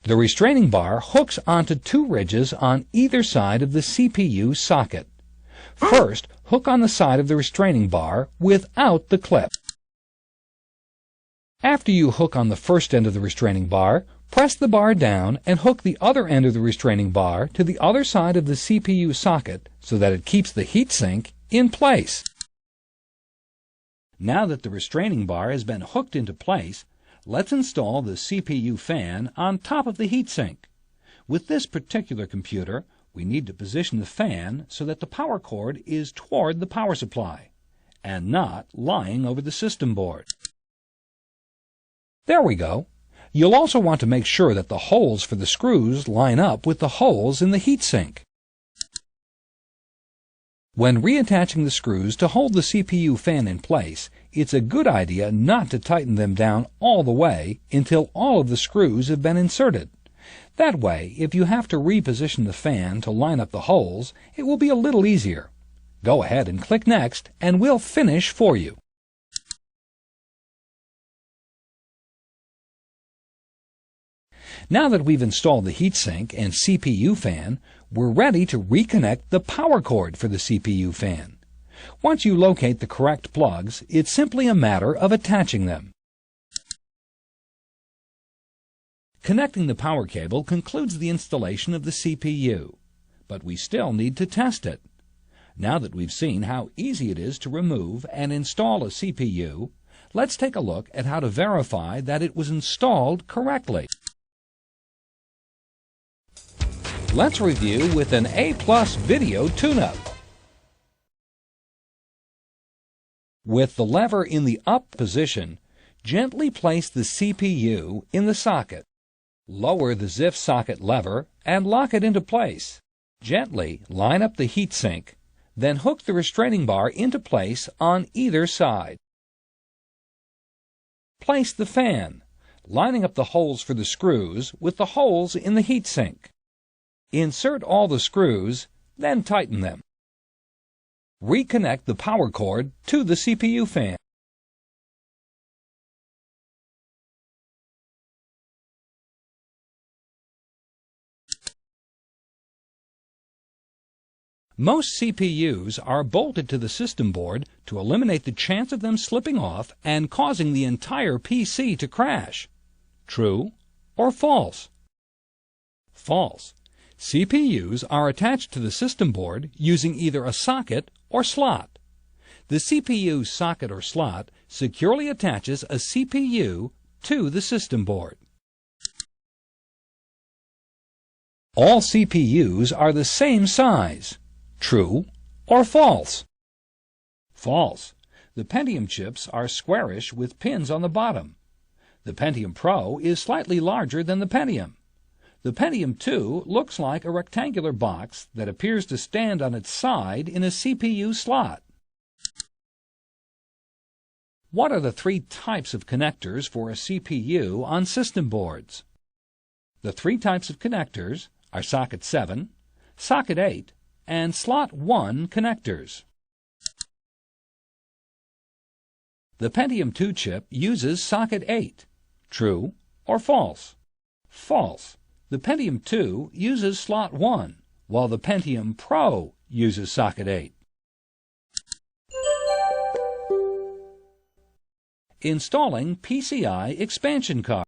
The restraining bar hooks onto two ridges on either side of the CPU socket. First, hook on the side of the restraining bar without the clip. After you hook on the first end of the restraining bar, press the bar down and hook the other end of the restraining bar to the other side of the CPU socket so that it keeps the heatsink in place. Now that the restraining bar has been hooked into place, let's install the CPU fan on top of the heatsink. With this particular computer, we need to position the fan so that the power cord is toward the power supply and not lying over the system board. There we go. You'll also want to make sure that the holes for the screws line up with the holes in the heatsink. When reattaching the screws to hold the CPU fan in place, it's a good idea not to tighten them down all the way until all of the screws have been inserted. That way, if you have to reposition the fan to line up the holes, it will be a little easier. Go ahead and click Next, and we'll finish for you. Now that we've installed the heatsink and CPU fan, we're ready to reconnect the power cord for the CPU fan. Once you locate the correct plugs, it's simply a matter of attaching them. Connecting the power cable concludes the installation of the CPU, but we still need to test it. Now that we've seen how easy it is to remove and install a CPU, let's take a look at how to verify that it was installed correctly. Let's review with an A+ video tune-up. With the lever in the up position, gently place the CPU in the socket. Lower the ZIF socket lever and lock it into place. Gently line up the heatsink, then hook the restraining bar into place on either side. Place the fan, lining up the holes for the screws with the holes in the heatsink. Insert all the screws, then tighten them. Reconnect the power cord to the CPU fan. Most CPUs are bolted to the system board to eliminate the chance of them slipping off and causing the entire PC to crash. True or false? False. CPUs are attached to the system board using either a socket or slot. The CPU socket or slot securely attaches a CPU to the system board. All CPUs are the same size. True or false? False. The Pentium chips are squarish with pins on the bottom. The Pentium Pro is slightly larger than the Pentium. The Pentium 2 looks like a rectangular box that appears to stand on its side in a CPU slot. What are the three types of connectors for a CPU on system boards? The three types of connectors are Socket 7, Socket 8, and Slot 1 connectors. The Pentium 2 chip uses Socket 8. True or false? False. The Pentium 2 uses Slot 1, while the Pentium Pro uses Socket 8. Installing PCI expansion card.